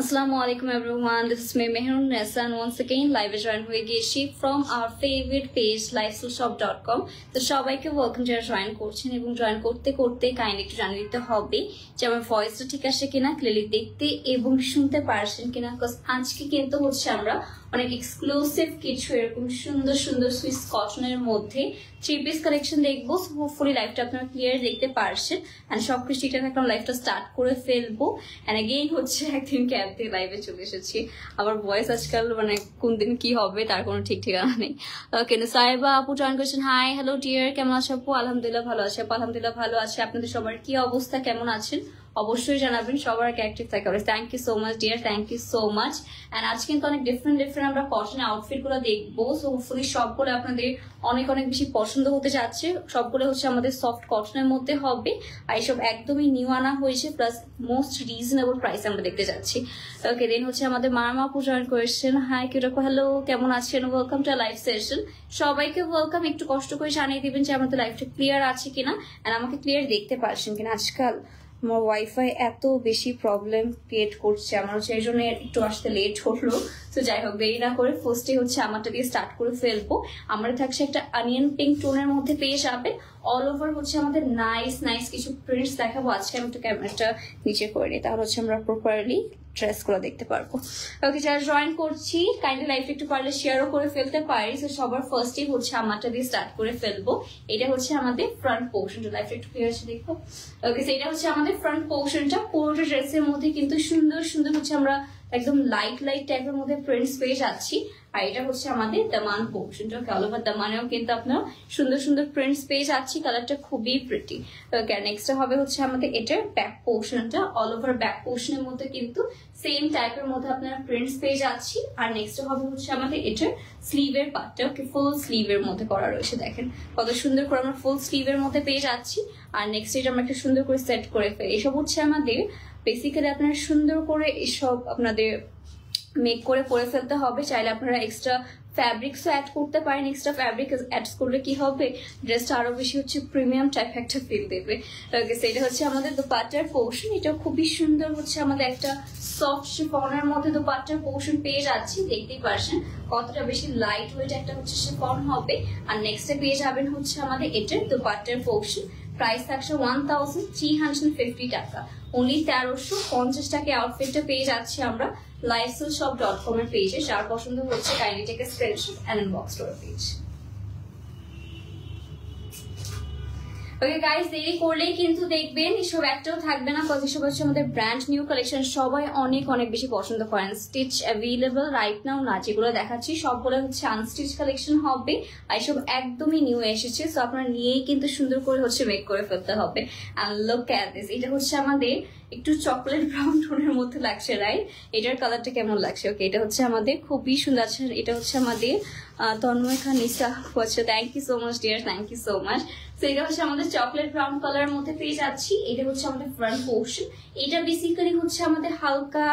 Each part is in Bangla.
Assalamualaikum everyone, this is me Mehrun Nessa and once again live join হয়ে গেছি from our favorite page lifestyleshop.com। তো সবাইকে ওয়েলকাম যারা জয়েন করছেন এবং জয়েন করতে করতে কাইন্ডলি একটু জানিয়ে দিতে হবে যে আমার ভয়েসটা ঠিক আছে কিনা, ক্লিয়ারলি দেখতে এবং শুনতে পারছেন কিনা। বিকজ আজকে কিন্তু হচ্ছে আমরা অনেক এক্সক্লুসিভ কিছু এরকম সুন্দর সুন্দর সুইস কটনের মধ্যে থ্রি পিস কালেকশন দেখবো। হোপফুলি লাইভটা আপনারা ক্লিয়ার দেখতে পারছেন এন্ড সবকিছু ঠিকঠাক থাকলে লাইভটা স্টার্ট করে ফেলবো। এন্ড এগেইন হচ্ছে একদিন ক্যাব থেকে লাইভে চলে এসেছি। আমার ভয়েস আজকাল মানে কোন দিন কি হবে তার কোনো ঠিক ঠিকানা নেই। ওকে, সাহেবা আপু জয়েন করছেন। হাই, হ্যালো ডিয়ার, কেমন আছে আপু? আলহামদুলিল্লাহ ভালো আছে আপু, আলহামদুলিল্লাহ ভালো আছে। আপনাদের সবার কি অবস্থা, কেমন আছেন অবশ্যই জানাবেন। সবার অ্যাক্টিভ থাকে। Thank you so much dear, thank you so much. And আজ কিন্তু অনেক ডিফারেন্ট আমরা কটন আউটফিট গুলো দেখবো। সো হোপফুলি সবগুলো আপনাদের অনেক অনেক বেশি পছন্দ হতে যাচ্ছে। সবগুলো হচ্ছে আমাদের সফট কটনের মধ্যে হবে আর এইসব একদমই নিউ আনা হয়েছে, প্লাস মোস্ট রিজনেবল প্রাইস আমরা দেখতে যাচ্ছি। ওকে, দেন হচ্ছে আমাদের মামা আপু জয়েন করেছেন। হাই কিরকম, হ্যালো কেমন আছেন? Welcome to live session. সবাইকে ওয়েলকাম। একটু কষ্ট করে জানিয়ে দিবেন যে আমাদের লাইভটা ক্লিয়ার আছে কিনা এন্ড আমাকে ক্লিয়ার দেখতে পারছেন কিনা। আজকাল আমার ওয়াইফাই এত বেশি প্রবলেম ক্রিয়েট করছে, আমার হচ্ছে এই জন্য একটু আসতে লেট হলো। তো যাই হোক, দেরি না করে ফার্স্টে হচ্ছে আমারটা দিয়ে স্টার্ট করে ফেলবো। আমরা থাকছে একটা অনিয়ন পিঙ্ক টোনের মধ্যে পেয়ে যাবে। অল ওভার হচ্ছে আমাদের নাইস নাইস কিছু প্রিন্টস দেখাবো। আজকে আমি একটু ক্যামেরাটা নিচে করে নিই, তাহলে হচ্ছে আমরা প্রপারলি ড্রেস গুলো দেখতে পারবো। ওকে, যারা জয়েন করছি কাইন্ডলি লাইফটা একটু পারলে শেয়ারও করে ফেলতে পারি। তো সবার ফার্স্টে হচ্ছে আমারটা দিয়ে স্টার্ট করে ফেলবো। এটা হচ্ছে আমাদের ফ্রন্ট পোর্শনটা, লাইফটা একটু ক্লিয়ার আছে দেখো। ওকে, এটা হচ্ছে আমাদের ফ্রন্ট পোর্শনটা। পুরোটা ড্রেসের মধ্যে কিন্তু সুন্দর সুন্দর হচ্ছে আমরা একদম লাইট লাইট টাইপের মধ্যে প্রিন্টস পেয়ে যাচ্ছি। আর এটা হচ্ছে আমাদের দামান পোর্শনটা। অল ওভার দামানেও কিন্তু আপনারা সুন্দর সুন্দর প্রিন্টস পেয়ে যাচ্ছি। কালারটা খুবই প্রিটি। ওকে, নেক্সট হবে হচ্ছে আমাদের এটার ব্যাক পোর্শনটা। অল ওভার ব্যাক পোর্শনের মধ্যে কিন্তু সেম টাইপের মধ্যে আপনারা প্রিন্টস পেয়ে যাচ্ছি। আর নেক্সট হবে হচ্ছে আমাদের এটার স্লিভের পার্টটা। ওকে, ফুল স্লিভের মধ্যে করা রয়েছে, দেখেন কত সুন্দর করে আমরা ফুল স্লিভের মধ্যে পেয়ে যাচ্ছি। আর নেক্সট এটা আমরা একটু সুন্দর করে সেট করে ফেলি। এসব হচ্ছে আমাদের বেসিক্যালি আপনারা সুন্দর করে এসব আপনাদের মেক করে পরে ফেলতে হবে। চাইলে আপনারা এক্সট্রা ফ্যাব্রিক্সও অ্যাড করতে পারেন। এক্সট্রা ফ্যাব্রিক অ্যাড করলে কি হবে, ড্রেসটা আরো বেশি হচ্ছে প্রিমিয়াম টাইপ একটা ফিল দেবে। ওকে, সেটা হচ্ছে আমাদের দোপাট্টার পোর্শন। এটা খুবই সুন্দর হচ্ছে আমাদের একটা সফট শিফনের মধ্যে দোপাট্টার পোর্শন পেয়ে যাচ্ছি। দেখতেই পারছেন কতটা বেশি লাইট ওয়েট একটা হচ্ছে শিফন হবে। আর নেক্সটে পেয়ে যাবেন হচ্ছে আমাদের এটার দোপাট্টার পোর্শন। প্রাইস থাকছে 1350 টাকা। অনলি 1350 টাকা আউটফিটটা পেয়ে যাচ্ছি আমরা lifestyleshop.com এর পেজে। যার পছন্দ হচ্ছে kindly take a screenshot and inbox to our page. Okay guys, দেরি করলেই কিন্তু দেখবেন এসব একটাও থাকবে না। কত এসব হচ্ছে আমাদের ব্র্যান্ড নিউ কালেকশন, সবাই অনেক অনেক বেশি পছন্দ করেন। স্টিচ অ্যাভেলেবল রাইট নাও না, যেগুলো দেখাচ্ছি সবগুলো হচ্ছে আনস্টিচ কালেকশন হবে। আর এসব একদমই নিউ এসেছে, সো আপনারা নিয়েই কিন্তু সুন্দর করে হচ্ছে মেক করে ফেলতে হবে। এন্ড লুক এট দিস, এটা হচ্ছে আমাদের একটু চকলেট ব্রাউন টোনের মধ্যে লাগছে, রাইট? এটার কালারটা কেমন লাগছে? ওকে, এটা হচ্ছে আমাদের খুবই সুন্দর আছে। এটা হচ্ছে আমাদের তন্ময় খান নিসা হচ্ছে। Thank you so much dear, thank you so much. তো এটা হচ্ছে আমাদের চকলেট ব্রাউন কালারের মধ্যে পেয়ে যাচ্ছি। এটা হচ্ছে আমাদের ফ্রন্ট পোর্শন। এটা বেসিক্যালি হচ্ছে আমাদের হালকা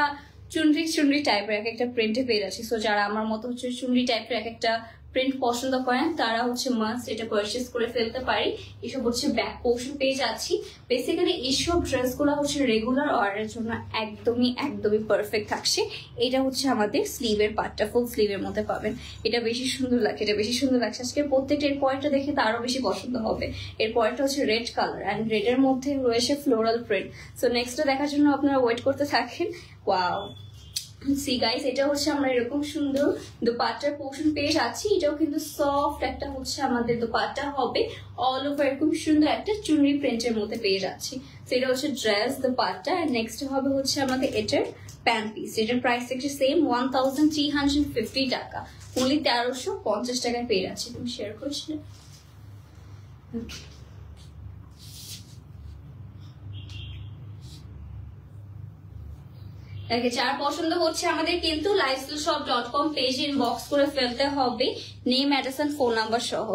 চুনরি চুনরি টাইপের এক একটা প্রিন্টে পেয়ে যাচ্ছি। সো যারা আমার মতো হচ্ছে চুনরি টাইপের এক একটা প্রিন্ট পছন্দ করেন তারা হচ্ছে মাস্ট এটা পারচেস করে ফেলতে পারি। এসব হচ্ছে ব্যাক পোর্শন পেয়ে যাচ্ছি। বেসিক্যালি এইসব ড্রেসগুলো হচ্ছে রেগুলার অর্ডারের জন্য একদমই একদমই পারফেক্ট থাকছে। এটা হচ্ছে আমাদের স্লিভের পার্টটা, ফুল স্লিভের মধ্যে পাবেন। এটা বেশি সুন্দর লাগছে, এটা বেশি সুন্দর লাগছে। আজকে প্রত্যেকটা এর পয়েন্টটা দেখে তো আরো বেশি পছন্দ হবে। এর পয়েন্টটা হচ্ছে রেড কালার অ্যান্ড রেডের মধ্যে রয়েছে ফ্লোরাল প্রিন্ট। সো নেক্সটটা দেখার জন্য আপনারা ওয়েট করতে থাকেন। ওয়াও, সি গাইস, এটা হচ্ছে আমরা এরকম সুন্দর দোপাট্টার পোর্শন পেয়ে যাচ্ছি। এটাও কিন্তু সফট একটা হচ্ছে আমাদের দোপাট্টা হবে। অল ওভার এরকম সুন্দর একটা চুনরি প্রিন্টের মধ্যে পেয়ে যাচ্ছি। সেটা হচ্ছে ড্রেস দোপাট্টা। আর নেক্সট হবে হচ্ছে আমাদের এটার প্যান্ট পিস। এটার প্রাইস হচ্ছে সেম 1350 টাকা। অনলি 1350 টাকায় পেয়ে যাচ্ছি। তুমি শেয়ার করছিলে। যার পছন্দ হচ্ছে আমাদের কিন্তু lifestyleshop.com পেজে ইনবক্স করে ফেলতে হবে name, address and phone number সহ।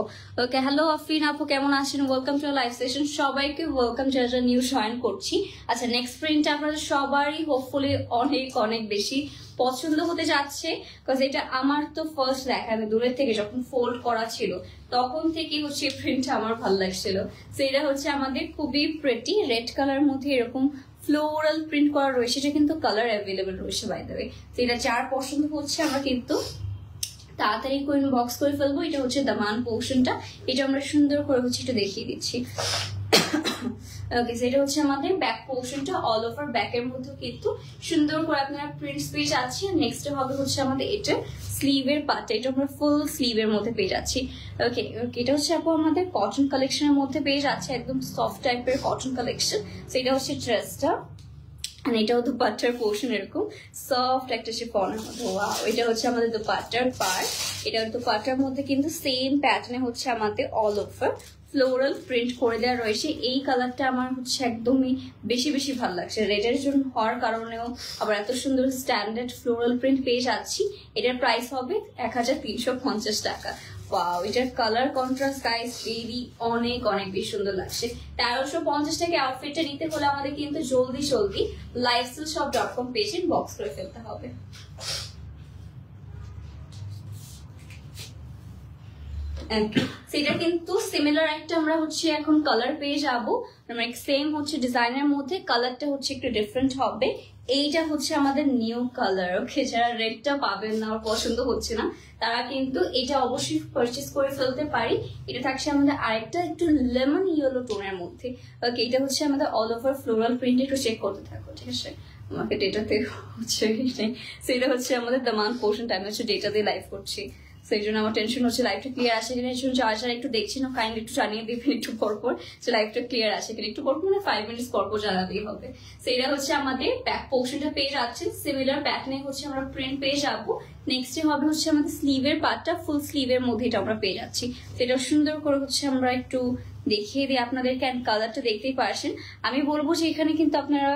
ওকে, হ্যালো আফরিন আপু কেমন আছেন? Welcome to live session. সবাইকে ওয়েলকাম যারা যারা নিউ জয়েন করছি। আচ্ছা, নেক্সট প্রিন্টটা আপনাদের সবারই হোপফুলি অনেক অনেক বেশি পছন্দ হতে যাচ্ছে। বিকজ এটা আমার তো ফার্স্ট দেখা, আমি দূরের থেকে যখন ফোল্ড করা ছিল তখন থেকে হচ্ছে এই প্রিন্টটা আমার ভালো লাগছিল। তো এটা হচ্ছে আমাদের খুবই প্রেটি রেড কালার মধ্যে এরকম ফ্লোরাল প্রিন্ট করা রয়েছে, এটা কিন্তু কালার অ্যাভেলেবেল রয়েছে বাই দ্য ওয়ে। তো এটা যার পছন্দ হচ্ছে আমরা কিন্তু তাড়াতাড়ি করে বক্স করে ফেলবো। এটা হচ্ছে দামান পোর্শনটা, এটা আমরা সুন্দর করে হচ্ছে একটু দেখিয়ে দিচ্ছি। ওকে, এটা হচ্ছে আমাদের ব্যাক পোর্শনটা, অল ওভার ব্যাকের মধ্যে কিন্তু সুন্দর করে আপনারা প্রিন্টস পেয়ে যাচ্ছি। নেক্সট হবে হচ্ছে আমাদের এটা স্লিভের পার্টটা, এটা আমরা ফুল স্লিভের মধ্যে পেয়ে যাচ্ছি। ওকে, এটা হচ্ছে আপু আমাদের কটন কালেকশনের মধ্যে পেয়ে যাচ্ছে, একদম সফট টাইপের কটন কালেকশন। তো এটা হচ্ছে ড্রেসটা, আর এটাও দুপাট্টার পোর্শন, এরকম সফট একটা শিফনের মধ্যে। ওয়াও, এটা হচ্ছে আমাদের দুপাট্টার পার্ট। এটা দুপাট্টার মধ্যে কিন্তু সেম প্যাটার্নে হচ্ছে আমাদের অল ওভার ফ্লোরাল প্রিন্ট করে দেওয়া রয়েছে। এই কালারটা আমার হচ্ছে একদমই বেশি বেশি ভালো লাগছে, রেডের জন্য হওয়ার কারণেও আবার এত সুন্দর স্ট্যান্ডার্ড ফ্লোরাল প্রিন্ট পেয়ে যাচ্ছি। এটার প্রাইস হবে 1350 টাকা। ওয়াও, এটার কালার কন্ট্রাস্ট গাইস ভেরি অনেক অনেক বেশি সুন্দর লাগছে। 1350 টাকা আউটফিটটা নিতে হলে আমাদের কিন্তু জলদি জলদি lifestyleshop.com পেজে বক্স করে ফেলতে হবে। সেটা কিন্তু সিমিলার একটা আমরা হচ্ছে এখন কালার পেয়ে যাবো, সেম হচ্ছে ডিজাইনের মধ্যে কালারটা হচ্ছে একটু ডিফারেন্ট হবে। এইটা হচ্ছে আমাদের নিউ কালার। ওকে, যারা রেডটা পাবেন না, পছন্দ হচ্ছে না, তারা কিন্তু এটা অবশ্যই পারচেস করে ফেলতে পারি। এটা থাকছে আমাদের আরেকটা একটু লেমন ইয়েলো টোনের মধ্যে। ওকে, এটা হচ্ছে আমাদের অল ওভার ফ্লোরাল প্রিন্ট, একটু চেক করতে থাকো, ঠিক আছে? আমাকে ডেটাতে হচ্ছে সেটা হচ্ছে আমাদের দামান পোর্শনটা, আমি হচ্ছে ডেটা দিয়ে লাইভ করছি, সেই জন্য আমার টেনশন হচ্ছে লাইভটা ক্লিয়ার আসে কিনা। এই জন্য যারা একটু দেখছেন কাইন্ডলি একটু জানিয়ে দিবেন একটু পরপর যে লাইভটা ক্লিয়ার আসে কিনা, একটু পরপর মানে 5 মিনিটস পরপর জানাতেই হবে। সেটা হচ্ছে আমাদের ব্যাক পোর্শনটা পেয়ে যাচ্ছেন, সিমিলার প্যাটার্নে হচ্ছে আমরা প্রিন্ট পেয়ে যাবো। নেক্সট হবে হচ্ছে আমাদের স্লিভের পার্টটা, ফুল স্লিভের মধ্যে এটা আমরা পেয়ে যাচ্ছি। সেটা সুন্দর করে হচ্ছে আমরা একটু দেখিয়ে দিই আপনাদেরকে, অ্যান্ড কালারটা দেখতেই পারছেন। আমি বলবো যে এখানে কিন্তু আপনারা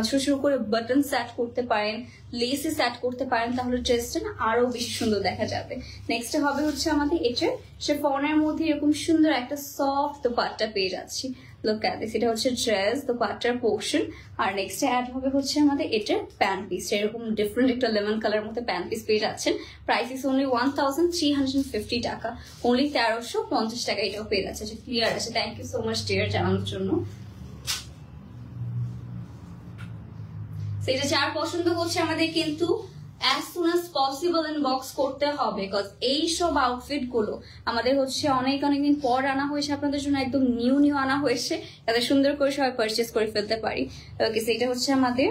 ছোট ছোট করে বাটন সেট করতে পারেন, লেসে সেট করতে পারেন, তাহলে ড্রেসটা না আরো বেশি সুন্দর দেখা যাবে। নেক্সট হবে হচ্ছে আমাদের এটা শিফনের মধ্যে এরকম সুন্দর একটা সফট দোপাট্টা পেয়ে যাচ্ছি। লুক এট দিস, এটা হচ্ছে ড্রেস দোপাট্টার পোর্শন। আর নেক্সট অ্যাড হবে হচ্ছে আমাদের এটা প্যান্ট পিস, এরকম ডিফারেন্ট একটা লেমন কালার মধ্যে প্যান্ট পিস পেয়ে যাচ্ছেন। প্রাইস ইস অনলি 1350 টাকা, অনলি 1350 টাকা এটাও পেয়ে যাচ্ছে। ক্লিয়ার আছে? Thank you so much dear জানানোর জন্য। সেটা যার পছন্দ হচ্ছে আমাদের কিন্তু as soon as possible inbox করতে হবে, বিকজ এই সব আউটফিট গুলো আমাদের হচ্ছে অনেকদিন পর আনা হয়েছে, আপনাদের জন্য একদম নিউ আনা হয়েছে, যাতে সুন্দর করে সবাই পারচেস করে ফেলতে পারি। ওকে, সেটা হচ্ছে আমাদের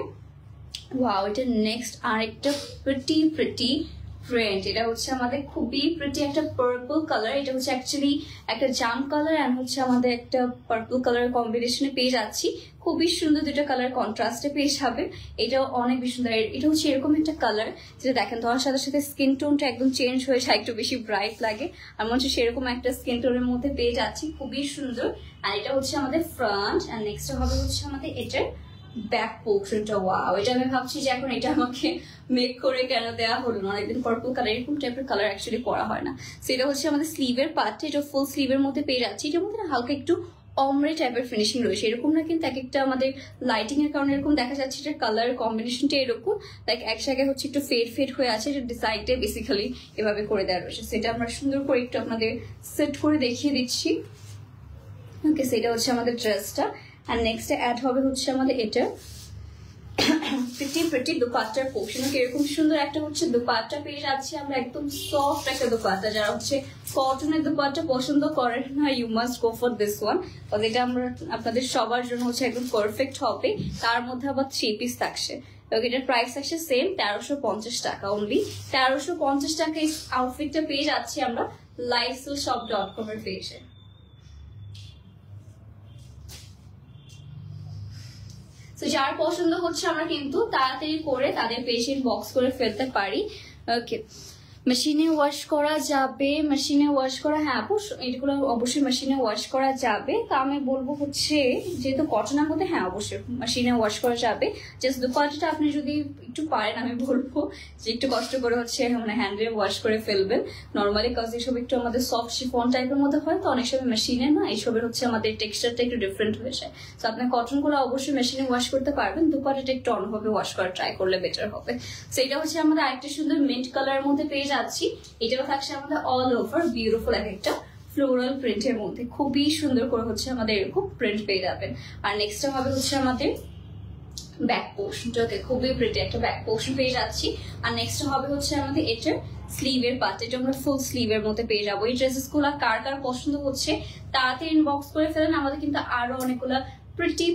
ওয়াও, এটা নেক্সট আরেকটা প্রিটি প্রিন্ট। এটা হচ্ছে আমাদের খুবই প্রিটি একটা পার্পল কালার, এটা হচ্ছে অ্যাকচুয়ালি একটা জাম কালার অ্যান্ড হচ্ছে আমাদের একটা পার্পল কালার কম্বিনেশনে পেয়ে যাচ্ছি। খুবই সুন্দর দুটো কালার কন্ট্রাস্টে পেয়ে যাবে, এটাও অনেক বেশি সুন্দর। এটা হচ্ছে এরকম একটা কালার যেটা দেখেন তোমার সাথে সাথে স্কিন টোনটা একদম চেঞ্জ হয়ে যায়, একটু বেশি ব্রাইট লাগে। আর মনে হচ্ছে সেরকম একটা স্কিন টোনের মধ্যে পেয়ে যাচ্ছি, খুবই সুন্দর। আর এটা হচ্ছে আমাদের ফ্রন্ট, আর নেক্সট হবে হচ্ছে আমাদের এটার ব্যাক পোর্শনটা। ওয়াও, এটা আমি ভাবছি যে এখন এটা আমাকে মেক করে কেন দেওয়া হলো না, অনেকদিন পার্পল কালার এরকম টাইপের কালার অ্যাকচুয়ালি পরা হয় না। সেটা হচ্ছে আমাদের স্লিভের পার্টটা, এটা ফুল স্লিভের মধ্যে পেয়ে যাচ্ছি। এটার মধ্যে হালকা একটু অমরে টাইপের ফিনিশিং রয়েছে, এরকম না কিন্তু এক একটা আমাদের লাইটিং এর কারণে এরকম দেখা যাচ্ছে। এটার কালার কম্বিনেশনটা এরকম লাইক এক জায়গায় হচ্ছে একটু ফেড হয়ে আছে, এটা ডিজাইনটা বেসিক্যালি এভাবে করে দেওয়া রয়েছে। সেটা আমরা সুন্দর করে একটু আপনাদের সেট করে দেখিয়ে দিচ্ছি। ওকে, সেটা হচ্ছে আমাদের ড্রেসটা। আর নেক্সট অ্যাড হবে হচ্ছে আমাদের এটা প্রিটি দুপাট্টার পোর্শন। এরকম সুন্দর একটা হচ্ছে দুপাট্টা পেয়ে যাচ্ছি আমরা, একদম সফট একটা দুপাট্টা। যারা হচ্ছে কটনের দুপাট্টা পছন্দ করেন না, you must go for this one, এটা আমরা আপনাদের সবার জন্য হচ্ছে একদম পারফেক্ট হবে। তার মধ্যে আবার 3 পিস থাকছে। এটার প্রাইস থাকছে সেম 1350 টাকা, অনলি 1350 টাকা এই আউটফিটটা পেয়ে যাচ্ছি আমরা lifestyleshop.com এর পেজে। যার পছন্দ হচ্ছে আমরা কিন্তু তাড়াতাড়ি করে তাদের পেজে বক্স করে ফেলতে পারি। ওকে, মেশিনে ওয়াশ করা যাবে, মেশিনে ওয়াশ করা, হ্যাঁ এগুলো অবশ্যই মেশিনে ওয়াশ করা যাবে। তা আমি বলবো হচ্ছে যেহেতু কটনের মধ্যে, হ্যাঁ অবশ্যই মেশিনে ওয়াশ করা যাবে। জাস্ট দুপাট্টাটা আপনি যদি একটু পারেন, আমি বলবো যে একটু কষ্ট করে হচ্ছে মানে হ্যান্ডে ওয়াশ করে ফেলবেন নর্মালি, কাজ এসব একটু আমাদের সফট শিফন টাইপের মধ্যে হয়, তো অনেক সময় মেশিনে না এইসবের হচ্ছে আমাদের টেক্সচারটা একটু ডিফারেন্ট হয়ে যায়। তো আপনার কটন গুলো অবশ্যই মেশিনে ওয়াশ করতে পারবেন, দুপাট্টাটা একটু অন্যভাবে ওয়াশ করা ট্রাই করলে বেটার হবে। সেটা হচ্ছে আমাদের আরেকটা সুন্দর মিন্ট কালারের মধ্যে পেয়ে যাচ্ছি। এটাও থাকছে আমাদের অল ওভার বিউটিফুল একটা ফ্লোরাল প্রিন্টের মধ্যে, খুবই সুন্দর করে হচ্ছে আমাদের এরকম প্রিন্ট পেয়ে যাবেন। আর নেক্সট হবে হচ্ছে আমাদের ব্যাক পোর্শনটা। ওকে, খুবই প্রিটি একটা ব্যাক পোর্শন পেয়ে যাচ্ছি। আর নেক্সট হবে হচ্ছে আমাদের এটার স্লিভের পার্ট, এটা আমরা ফুল স্লিভের মধ্যে পেয়ে যাবো। এই ড্রেসেস গুলা কার কার পছন্দ হচ্ছে তাড়াতাড়ি ইনবক্স করে ফেলেন, আমাদের কিন্তু আরো অনেকগুলা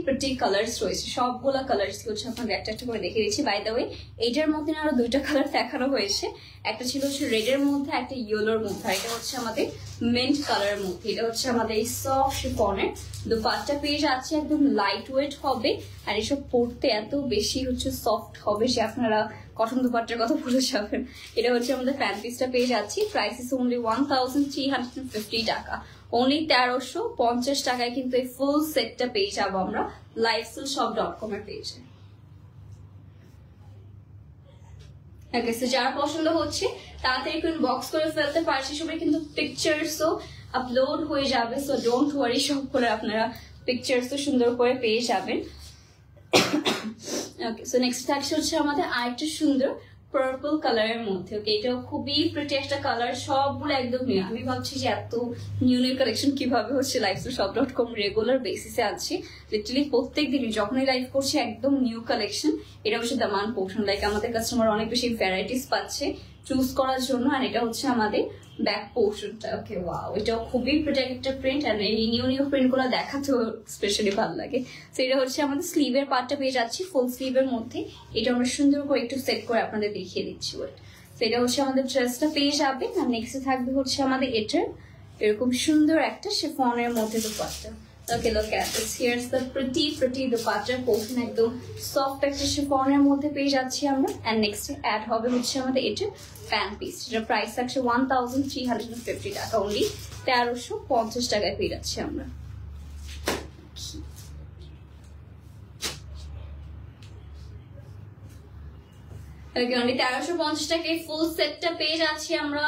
প্রিটি কালার্স রয়েছে, সবগুলা কালার্স হচ্ছে আপনাদের একটা একটা করে দেখিয়ে দিচ্ছি। বাই দ্য ওয়ে এইটার মধ্যে আরো দুইটা কালার দেখানো হয়েছে, একটা ছিল হচ্ছে রেডের মধ্যে, একটা ইয়েলোর মধ্যে, আর এটা হচ্ছে আমাদের মিন্ট কালারের মধ্যে। এটা হচ্ছে আমাদের এই সফট শিফনের দুপাট্টা পেয়ে যাচ্ছে, একদম লাইট ওয়েট হবে আর এসব পরতে এত বেশি হচ্ছে সফট হবে যে আপনারা কটন দুপাট্টার কথা ভুলে যাবেন। এটা হচ্ছে আমাদের প্যান্ট পিসটা পেয়ে যাচ্ছি, প্রাইস ইস অনলি 1350 টাকা, অনলি 1350 টাকায় কিন্তু এই ফুল সেটটা পেয়ে যাবো আমরা lifestyleshop.com এর পেজে। ওকে, সো যারা পছন্দ হচ্ছে তাড়াতাড়ি বক্স করে ফেলতে পারছি, সবাই কিন্তু পিকচার্সও আপলোড হয়ে যাবে, সো ডোন্ট ওয়ারি, সব করে আপনারা পিকচার্সও সুন্দর করে পেয়ে যাবেন। ওকে, সো নেক্সট থাকছে হচ্ছে আমাদের আরেকটা সুন্দর পার্পল কালারের মধ্যে। ওকে, এটাও খুবই প্রিটি একটা কালার, সবগুলো একদম নিউ। আমি ভাবছি যে এত নিউ কালেকশন কিভাবে হচ্ছে lifestyleshop.com রেগুলার বেসিসে আছে, লিটারালি প্রত্যেক দিনই যখনই লাইভ করছে একদম নিউ কালেকশন। এটা হচ্ছে দামান পোর্শন, লাইক আমাদের কাস্টমার অনেক বেশি ভ্যারাইটিস পাচ্ছে চুজ করার জন্য। আর এটা হচ্ছে আমাদের ব্যাক পোর্শনটা। ওকে, ওয়াও, এটাও খুবই প্রিটি একটা প্রিন্ট, আর এই নিউ প্রিন্ট গুলো দেখাতেও স্পেশালি ভালো লাগে। তো এটা হচ্ছে আমাদের স্লিভের পার্টটা পেয়ে যাচ্ছি ফুল স্লিভের মধ্যে, এটা আমরা সুন্দর করে একটু সেট করে আপনাদের দেখিয়ে দিচ্ছি। তো এটা হচ্ছে আমাদের ড্রেসটা পেয়ে যাবে। আর নেক্সট থাকবে হচ্ছে আমাদের এটার এরকম সুন্দর একটা শিফনের মধ্যে dupatta. Okay, look at this, here's the pretty দুপাট্টার পোর্শন, একদম সফট একটা শিফনের মধ্যে পেয়ে যাচ্ছি আমরা। এন্ড নেক্সট অ্যাড হবে হচ্ছে আমাদের এটা প্যান্ট পিস, যেটা প্রাইস থাকছে 1350 টাকা, অনলি 1350 টাকায় পেয়ে যাচ্ছি আমরা। অনলি 1350 টাকায় ফুল সেটটা পেয়ে যাচ্ছি আমরা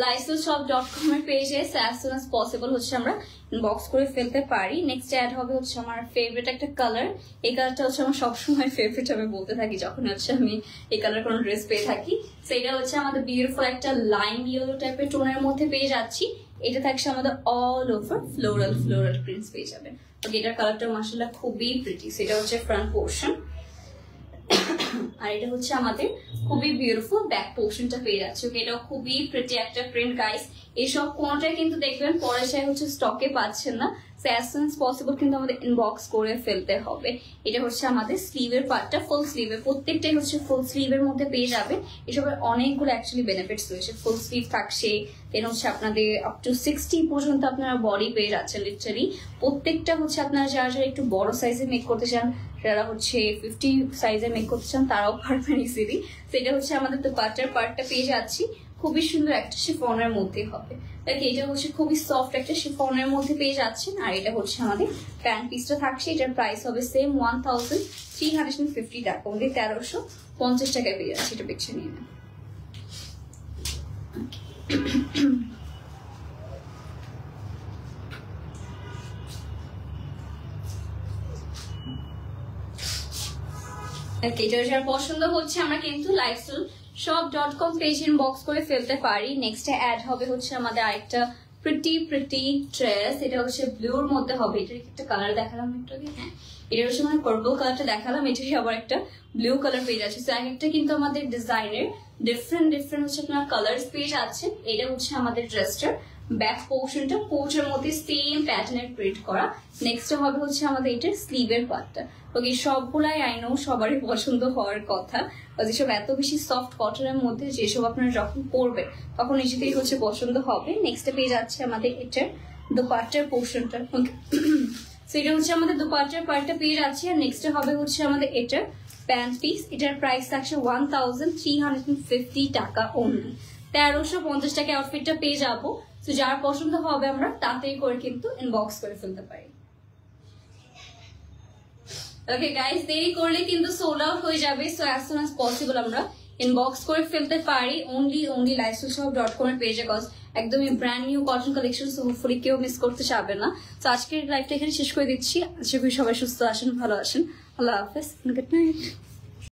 lifestyleshop.com এর পেজে। as soon as possible হচ্ছে আমরা ইনবক্স করে ফেলতে পারি। নেক্সট অ্যাড হবে হচ্ছে আমার ফেভারিট একটা কালার, এই কালারটা হচ্ছে আমার সবসময় ফেভারিট, আমি বলতে থাকি যখন হচ্ছে আমি এই কালার কোনো ড্রেস পেয়ে থাকি। সেটা হচ্ছে আমাদের বিউটিফুল একটা লাইম ইয়েলো টাইপের টোনের মধ্যে পেয়ে যাচ্ছি। এটা থাকছে আমাদের অল ওভার ফ্লোরাল প্রিন্টস পেয়ে যাবেন। এটার কালারটা মাশাআল্লাহ খুবই প্রিটি। সেটা হচ্ছে ফ্রন্ট পোর্শন, আর এটা হচ্ছে আমাদের খুবই বিউটিফুল ব্যাক পোর্শনটা পেয়ে যাচ্ছে। ওকে, এটাও খুবই প্রিটি একটা প্রিন্ট গাইস। এইসব কোনটাই কিন্তু দেখবেন পরে সে হচ্ছে স্টকে পাচ্ছেন না, as soon as possible কিন্তু আমাদের ইনবক্স করে ফেলতে হবে। এটা হচ্ছে আমাদের স্লিভের পার্টটা, ফুল স্লিভের, প্রত্যেকটাই হচ্ছে ফুল স্লিভের মধ্যে পেয়ে যাবে। এসবের অনেকগুলো অ্যাকচুয়ালি বেনিফিটস রয়েছে, ফুল স্লিভ থাকছে, দেন হচ্ছে আপনাদের আপ টু 60 পর্যন্ত আপনারা বডি পেয়ে যাচ্ছেন লিটারালি। প্রত্যেকটা হচ্ছে আপনারা যারা যারা একটু বড় সাইজে মেক করতে চান, যারা হচ্ছে 50 সাইজে মেক করতে চান তারাও পারবেন ইজিলি। সেটা হচ্ছে আমাদের তো পার্টটা পেয়ে যাচ্ছি, খুবই সুন্দর একটা শিফনের মধ্যে হবে। এটা হচ্ছে খুবই সফট একটা শিফনের মধ্যে পেয়ে যাচ্ছেন। আর এটা হচ্ছে আমাদের প্যান্ট পিসটা থাকছে, এটার প্রাইস হবে সেম 1350 টাকা, ওনলি 1350 টাকায় পেয়ে যাচ্ছে। এটা পিকচার নিয়ে নেন। এটা যার পছন্দ হচ্ছে আমরা কিন্তু lifestyleshop.com পেজ ইনবক্স করে ফেলতে পারি। নেক্সট অ্যাড হবে হচ্ছে আমাদের আরেকটা প্রিটি ড্রেস, এটা হচ্ছে ব্লুর মধ্যে হবে। এটার একটা কালার দেখালাম একটু আগে, হ্যাঁ এটা হচ্ছে মানে পার্পল কালারটা দেখালাম, এটাই আবার একটা ব্লু কালার পেয়ে যাচ্ছে। তো এক একটা কিন্তু আমাদের ডিজাইনের ডিফারেন্ট হচ্ছে আপনার কালার্স পেয়ে যাচ্ছেন। এটা হচ্ছে আমাদের ড্রেসটার ব্যাক পোর্শনটা, পোর্চের মধ্যে সেম প্যাটার্নের প্রিন্ট করা। নেক্সট হবে হচ্ছে আমাদের এটার স্লিভের পার্টটা। ওকে, সবগুলাই আই নো সবারই পছন্দ হওয়ার কথা, যেসব এত বেশি সফট কটনের মধ্যে যেসব আপনারা যখন পরবেন তখন নিজেতেই হচ্ছে পছন্দ হবে। নেক্সটে পেয়ে যাচ্ছে আমাদের এটার দুপাট্টার পোর্শনটা। ওকে, সেটা হচ্ছে আমাদের দুপাট্টার পার্টটা পেয়ে যাচ্ছে। আর নেক্সটে হবে হচ্ছে আমাদের এটার প্যান্ট পিস, এটার প্রাইস থাকছে 1350 টাকা অনলি, 1350 টাকা আউটফিটটা পেয়ে যাবো। তো যার পছন্দ হবে আমরা তাড়াতাড়ি করে কিন্তু ইনবক্স করে ফেলতে পারি। ওকে গাইস, দেরি করলে কিন্তু সোল্ড আউট হয়ে যাবে, so as soon as possible আমরা ইনবক্স করে ফেলতে পারি only lifestyleshop.com এর পেজে, কজ একদমই brand new cotton collection, so hopefully কেউ মিস করতে চাবে না। তো আজকের লাইভটা এখানে শেষ করে দিচ্ছি, আশা করি সবাই সুস্থ আসেন, ভালো আসেন, আল্লাহ হাফেজ, গুড নাইট।